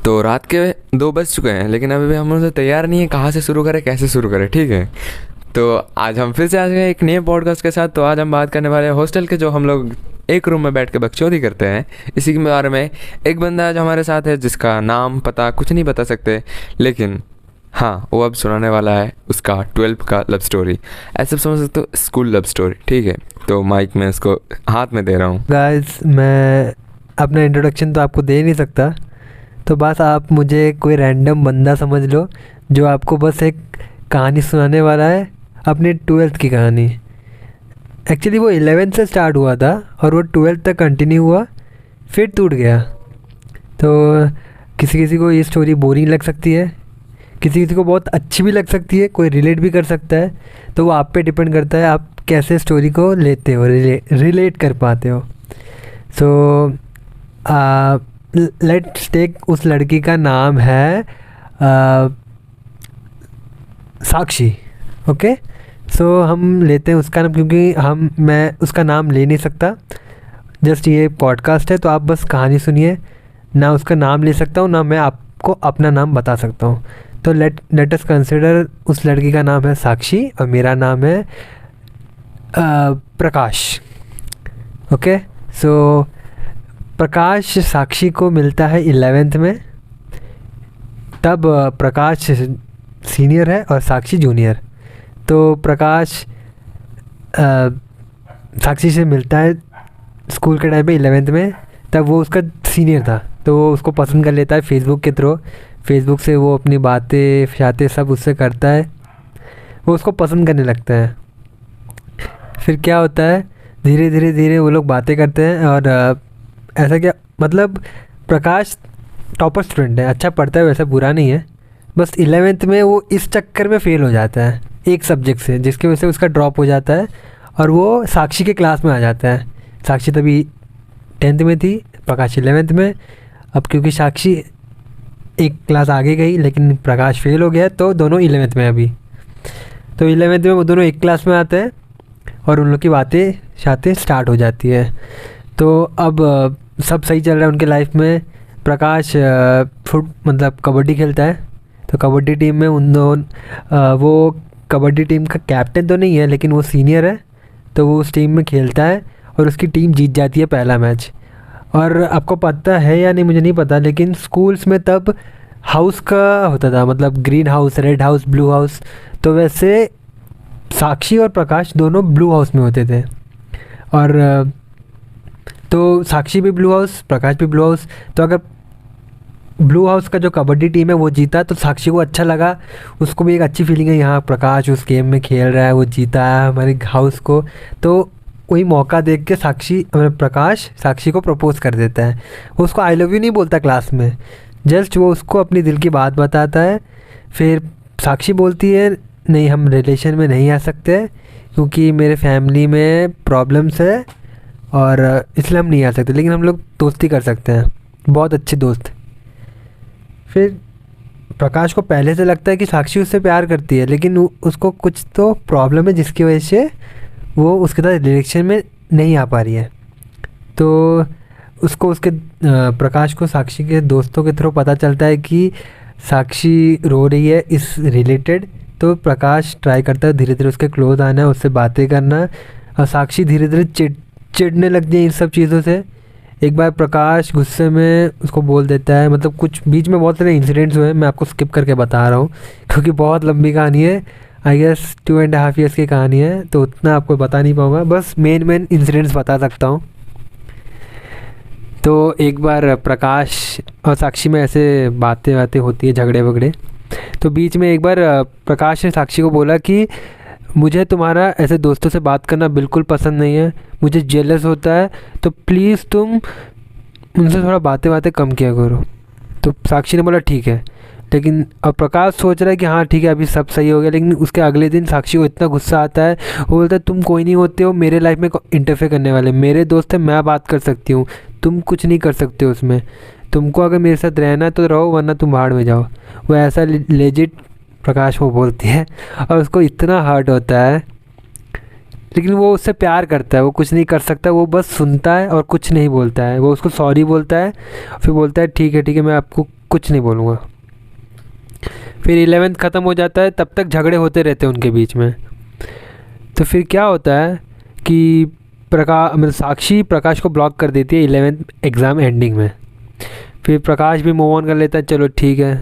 तो रात के 2 बज चुके हैं, लेकिन अभी भी हम लोग तैयार नहीं है कहाँ से शुरू करें, कैसे शुरू करें। ठीक है, तो आज हम फिर से आ गए एक नए पॉडकास्ट के साथ। तो आज हम बात करने वाले हैं हॉस्टल के, जो हम लोग एक रूम में बैठ के बकचोदी करते हैं, इसी के बारे में। एक बंदा है जो हमारे साथ है, जिसका नाम पता कुछ नहीं बता सकते, लेकिन हाँ, वो अब सुनाने वाला है उसका 12th का लव स्टोरी। ऐसे समझ सकते हो, स्कूल लव स्टोरी। ठीक है, तो माइक में इसको हाथ में दे रहा हूँ। गाइस, मैं अपना इंट्रोडक्शन तो आपको दे नहीं सकता, तो बस आप मुझे कोई रैंडम बंदा समझ लो जो आपको बस एक कहानी सुनाने वाला है, अपनी 12th की कहानी। एक्चुअली वो 11th से स्टार्ट हुआ था और वो 12th तक कंटिन्यू हुआ, फिर टूट गया। तो किसी किसी को ये स्टोरी बोरिंग लग सकती है, किसी किसी को बहुत अच्छी भी लग सकती है, कोई रिलेट भी कर सकता है। तो वो आप पे डिपेंड करता है आप कैसे स्टोरी को लेते हो, रिलेट कर पाते हो। सो लेट्स टेक, उस लड़की का नाम है साक्षी। ओके, सो हम लेते हैं उसका नाम, क्योंकि मैं उसका नाम ले नहीं सकता। जस्ट ये पॉडकास्ट है, तो आप बस कहानी सुनिए। ना उसका नाम ले सकता हूँ, ना मैं आपको अपना नाम बता सकता हूँ। तो लेट अस कंसिडर, उस लड़की का नाम है साक्षी और मेरा नाम है प्रकाश। ओके, सो प्रकाश साक्षी को मिलता है 11th में। तब प्रकाश सीनियर है और साक्षी जूनियर। तो प्रकाश साक्षी से मिलता है स्कूल के टाइम पे 11th में। तब वो उसका सीनियर था, तो वो उसको पसंद कर लेता है फेसबुक के थ्रू। फेसबुक से वो अपनी बातें सब उससे करता है, वो उसको पसंद करने लगता है। फिर क्या होता है, धीरे धीरे धीरे वो लोग बातें करते हैं। और ऐसा क्या मतलब, प्रकाश टॉपर स्टूडेंट है, अच्छा पढ़ता है, वैसा बुरा नहीं है। बस 11th में वो इस चक्कर में फ़ेल हो जाता है एक सब्जेक्ट से, जिसकी वजह से उसका ड्रॉप हो जाता है और वो साक्षी के क्लास में आ जाता है। साक्षी तभी 10th में थी, प्रकाश 11th में। अब क्योंकि साक्षी एक क्लास आगे गई लेकिन प्रकाश फेल हो गया, तो दोनों 11th में अभी। तो 11th में वो दोनों एक क्लास में आते हैं और उन लोग की बातें स्टार्ट हो जाती है। तो अब सब सही चल रहा है उनके लाइफ में। प्रकाश कबड्डी खेलता है, तो कबड्डी टीम में वो कबड्डी टीम का कैप्टन तो नहीं है, लेकिन वो सीनियर है। तो वो उस टीम में खेलता है और उसकी टीम जीत जाती है पहला मैच। और आपको पता है या नहीं मुझे नहीं पता, लेकिन स्कूल्स में तब हाउस का होता था, मतलब green house, red house, blue house. तो वैसे साक्षी और प्रकाश दोनों ब्लू हाउस में होते थे। और तो साक्षी भी ब्लू हाउस, प्रकाश भी ब्लू हाउस। तो अगर ब्लू हाउस का जो कबड्डी टीम है वो जीता, तो साक्षी को अच्छा लगा, उसको भी एक अच्छी फीलिंग है, यहाँ प्रकाश उस गेम में खेल रहा है, वो जीता है हमारे हाउस को। तो वही मौका देख के प्रकाश साक्षी को प्रपोज़ कर देता है। वो उसको आई लव यू नहीं बोलता क्लास में, जस्ट वो उसको अपनी दिल की बात बताता है। फिर साक्षी बोलती है, नहीं हम रिलेशन में नहीं आ सकते क्योंकि मेरे फैमिली में प्रॉब्लम्स है और इसलिए हम नहीं आ सकते, लेकिन हम लोग दोस्ती कर सकते हैं, बहुत अच्छे दोस्त। फिर प्रकाश को पहले से लगता है कि साक्षी उससे प्यार करती है, लेकिन उसको कुछ तो प्रॉब्लम है जिसकी वजह से वो उसके साथ रिलेशन में नहीं आ पा रही है। तो प्रकाश को साक्षी के दोस्तों के थ्रू पता चलता है कि साक्षी रो रही है इस रिलेटेड। तो प्रकाश ट्राई करता है धीरे धीरे उसके क्लोज आना, उससे बातें करना। और साक्षी धीरे धीरे चिढ़ने लग गई इन सब चीज़ों से। एक बार प्रकाश गुस्से में उसको बोल देता है, मतलब कुछ बीच में बहुत सारे इंसिडेंट्स हुए हैं, मैं आपको स्किप करके बता रहा हूँ क्योंकि बहुत लंबी कहानी है। आई गेस 2.5 years की कहानी है, तो उतना आपको बता नहीं पाऊँगा, बस मेन इंसिडेंट्स बता सकता हूँ। तो एक बार प्रकाश और साक्षी में ऐसे बातें होती है, झगड़े वगड़े। तो बीच में एक बार प्रकाश ने साक्षी को बोला कि मुझे तुम्हारा ऐसे दोस्तों से बात करना बिल्कुल पसंद नहीं है, मुझे जेलस होता है, तो प्लीज़ तुम उनसे थोड़ा बातें कम किया करो। तो साक्षी ने बोला ठीक है, लेकिन अब प्रकाश सोच रहा है कि हाँ ठीक है अभी सब सही हो गया। लेकिन उसके अगले दिन साक्षी को इतना गुस्सा आता है, वो बोलता है तुम कोई नहीं होते हो मेरे लाइफ में इंटरफेयर करने वाले, मेरे दोस्त हैं, मैं बात कर सकती हूँ, तुम कुछ नहीं कर सकते हो उसमें। तुमको अगर मेरे साथ रहना है तो रहो, वरना तुम भाड़ में जाओ। वो ऐसा लेजिट प्रकाश वो बोलती है और उसको इतना हर्ट होता है लेकिन वो उससे प्यार करता है, वो कुछ नहीं कर सकता, वो बस सुनता है और कुछ नहीं बोलता है। वो उसको सॉरी बोलता है, फिर बोलता है ठीक है मैं आपको कुछ नहीं बोलूँगा। फिर 11th ख़त्म हो जाता है, तब तक झगड़े होते रहते हैं उनके बीच में। तो फिर क्या होता है कि मतलब साक्षी प्रकाश को ब्लॉक कर देती है 11th एग्ज़ाम एंडिंग में। फिर प्रकाश भी मूव ऑन कर लेता है, चलो ठीक है,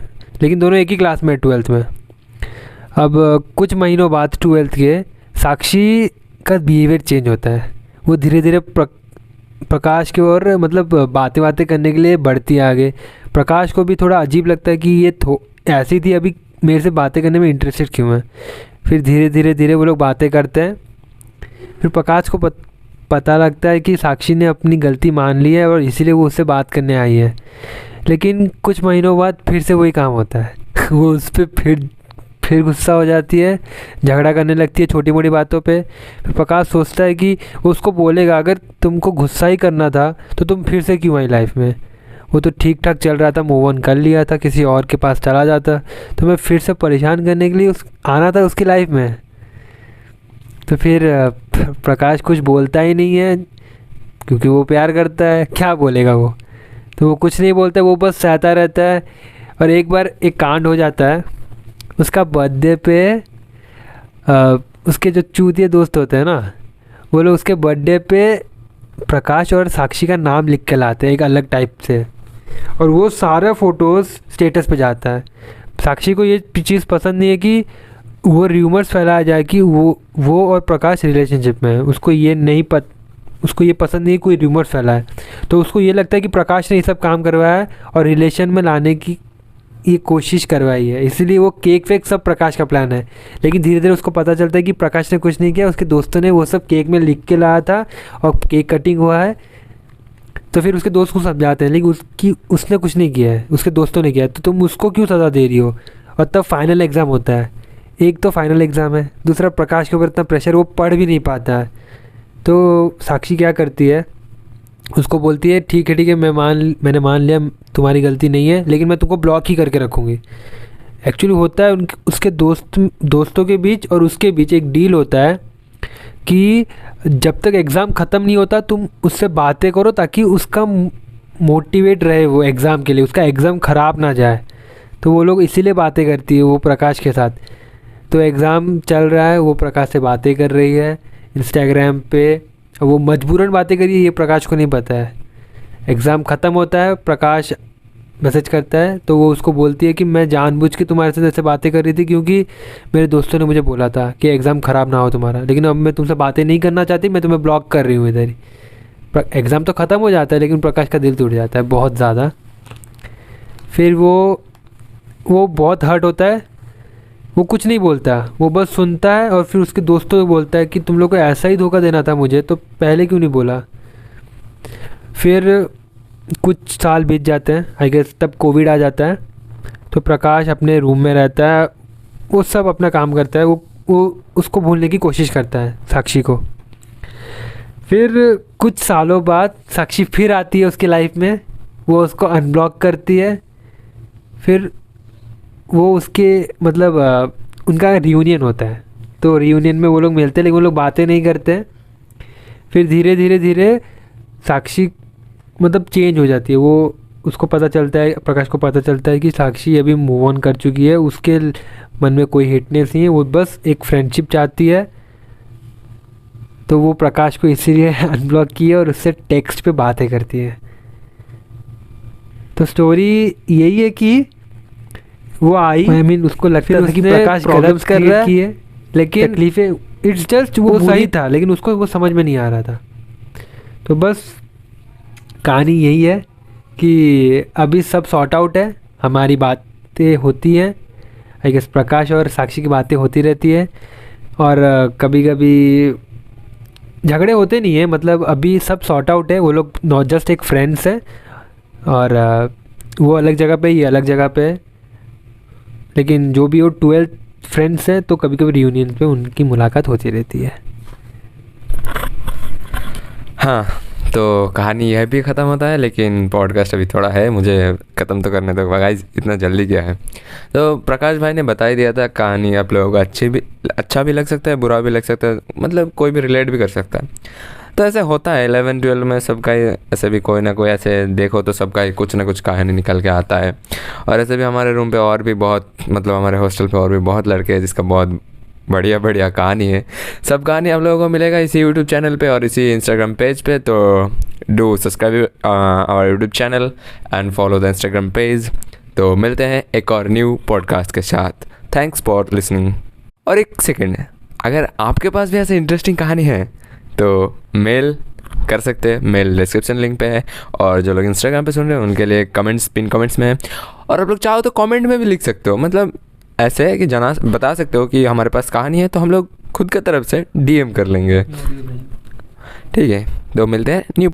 लेकिन दोनों एक ही क्लास में है 12th में। अब कुछ महीनों बाद 12th के साक्षी का बिहेवियर चेंज होता है। वो धीरे धीरे प्रकाश की ओर मतलब बातें करने के लिए बढ़ती है आगे। प्रकाश को भी थोड़ा अजीब लगता है कि ये ऐसी थी, अभी मेरे से बातें करने में इंटरेस्टेड क्यों है। फिर धीरे धीरे वो लोग बातें करते हैं। फिर प्रकाश को पता लगता है कि साक्षी ने अपनी गलती मान ली है और इसीलिए वो उससे बात करने आई है। लेकिन कुछ महीनों बाद फिर से वही काम होता है वो उस पर फिर गुस्सा हो जाती है, झगड़ा करने लगती है छोटी मोटी बातों पे। फिर प्रकाश सोचता है कि वो उसको बोलेगा अगर तुमको गुस्सा ही करना था तो तुम फिर से क्यों आई लाइफ में, वो तो ठीक ठाक चल रहा था, मूव ऑन कर लिया था, किसी और के पास चला जाता, तो मैं फिर से परेशान करने के लिए आना था उसकी लाइफ में। तो फिर प्रकाश कुछ बोलता ही नहीं है क्योंकि वो प्यार करता है, क्या बोलेगा वो, तो वो कुछ नहीं बोलता, वो बस सहता रहता है। और एक बार एक कांड हो जाता है, उसका बर्थडे पे उसके जो चूतिए दोस्त होते हैं ना, वो लोग उसके बर्थडे पे प्रकाश और साक्षी का नाम लिख के लाते हैं एक अलग टाइप से, और वो सारे फ़ोटोज़ स्टेटस पे जाता है। साक्षी को ये चीज़ पसंद नहीं है कि वो र्यूमर्स फैलाया जाए कि वो और प्रकाश रिलेशनशिप में है। उसको ये पसंद नहीं है कोई र्यूमर्स फैलाए। तो उसको ये लगता है कि प्रकाश ने ये सब काम करवाया है और रिलेशन में लाने की ये कोशिश करवाई है, इसलिए वो केक वेक सब प्रकाश का प्लान है। लेकिन धीरे धीरे उसको पता चलता है कि प्रकाश ने कुछ नहीं किया, उसके दोस्तों ने वो सब केक में लिख के लाया था और केक कटिंग हुआ है। तो फिर उसके दोस्त को समझाते हैं, लेकिन उसने कुछ नहीं किया है, उसके दोस्तों ने किया है, तो तुम उसको क्यों सज़ा दे रही हो। और तब फाइनल एग्ज़ाम होता है, एक तो फाइनल एग्ज़ाम है, दूसरा प्रकाश के ऊपर इतना प्रेशर, वो पढ़ भी नहीं पाता है। तो साक्षी क्या करती है, उसको बोलती है ठीक है मैंने मान लिया तुम्हारी गलती नहीं है, लेकिन मैं तुमको ब्लॉक ही करके रखूँगी। एक्चुअली होता है उसके दोस्तों के बीच और उसके बीच एक डील होता है कि जब तक एग्ज़ाम ख़त्म नहीं होता तुम उससे बातें करो ताकि उसका मोटिवेट रहे वो एग्ज़ाम के लिए, उसका एग्ज़ाम ख़राब ना जाए। तो वो लोग इसीलिए बातें करती है वो प्रकाश के साथ। तो एग्ज़ाम चल रहा है, वो प्रकाश से बातें कर रही है इंस्टाग्राम पे, वो मजबूरन बातें करिए, ये प्रकाश को नहीं पता है। एग्ज़ाम ख़त्म होता है, प्रकाश मैसेज करता है, तो वो उसको बोलती है कि मैं जानबूझ के तुम्हारे साथ ऐसे बातें कर रही थी क्योंकि मेरे दोस्तों ने मुझे बोला था कि एग्ज़ाम ख़राब ना हो तुम्हारा, लेकिन अब मैं तुमसे बातें नहीं करना चाहती, मैं तुम्हें ब्लॉक कर रही हूँ इधर ही। एग्ज़ाम तो ख़त्म हो जाता है लेकिन प्रकाश का दिल टूट जाता है बहुत ज़्यादा। फिर वो बहुत हर्ट होता है, वो कुछ नहीं बोलता, वो बस सुनता है और फिर उसके दोस्तों को बोलता है कि तुम लोग को ऐसा ही धोखा देना था मुझे, तो पहले क्यों नहीं बोला। फिर कुछ साल बीत जाते हैं, आई गेस तब कोविड आ जाता है। तो प्रकाश अपने रूम में रहता है, वो सब अपना काम करता है, वो उसको भूलने की कोशिश करता है साक्षी को। फिर कुछ सालों बाद साक्षी फिर आती है उसकी लाइफ में, वो उसको अनब्लॉक करती है। फिर वो उसके मतलब उनका रियूनियन होता है, तो रियूनियन में वो लोग मिलते हैं लेकिन वो लोग बातें नहीं करते। फिर धीरे साक्षी मतलब चेंज हो जाती है, वो उसको पता चलता है, प्रकाश को पता चलता है कि साक्षी अभी मूव ऑन कर चुकी है, उसके मन में कोई हिटनेस नहीं है, वो बस एक फ्रेंडशिप चाहती है। तो वो प्रकाश को इसीलिए अनब्लॉक की है और उससे टेक्स्ट पे बातें करती है। तो स्टोरी यही है कि वो आई उसको लगता था कि प्रकाश गलत कर रहा है, लेकिन तकलीफें इट्स जस्ट वो सही था लेकिन उसको वो समझ में नहीं आ रहा था। तो बस कहानी यही है कि अभी सब सॉर्ट आउट है, हमारी बातें होती हैं, आई गेस प्रकाश और साक्षी की बातें होती रहती है और कभी कभी झगड़े होते नहीं है, मतलब अभी सब सॉर्ट आउट है। वो लोग नॉट जस्ट एक फ्रेंड्स है और वो अलग जगह पे, ये अलग जगह पे है, लेकिन जो भी वो 12th फ्रेंड्स हैं तो कभी कभी रियूनियन पे उनकी मुलाकात होती रहती है। हाँ, तो कहानी यह भी ख़त्म होता है, लेकिन पॉडकास्ट अभी थोड़ा है, मुझे ख़त्म तो करने दो गाइस, इतना जल्दी क्या है। तो प्रकाश भाई ने बता ही दिया था, कहानी आप लोगों को अच्छा भी लग सकता है, बुरा भी लग सकता है, मतलब कोई भी रिलेट भी कर सकता है। तो ऐसे होता है 11-12 में सबका ही, ऐसे भी कोई ना कोई ऐसे देखो तो सबका ही कुछ ना कुछ कहानी निकल के आता है। और ऐसे भी हमारे रूम पे और भी बहुत, मतलब हमारे हॉस्टल पे और भी बहुत लड़के हैं जिसका बहुत बढ़िया बढ़िया कहानी है। सब कहानी आप लोगों को मिलेगा इसी यूट्यूब चैनल पे और इसी इंस्टाग्राम पेज पे। तो do subscribe our YouTube channel and follow the Instagram page. तो मिलते हैं एक और न्यू पॉडकास्ट के साथ। Thanks for listening. और एक सेकेंड, अगर आपके पास भी ऐसे इंटरेस्टिंग कहानी है तो मेल कर सकते हैं, मेल डिस्क्रिप्शन लिंक पे है। और जो लोग इंस्टाग्राम पे सुन रहे हैं उनके लिए कमेंट्स, पिन कमेंट्स में है। और आप लोग चाहो तो कमेंट में भी लिख सकते हो, मतलब ऐसे है कि बता सकते हो कि हमारे पास कहानी है, तो हम लोग खुद की तरफ से DM कर लेंगे। ठीक है, तो मिलते हैं न्यू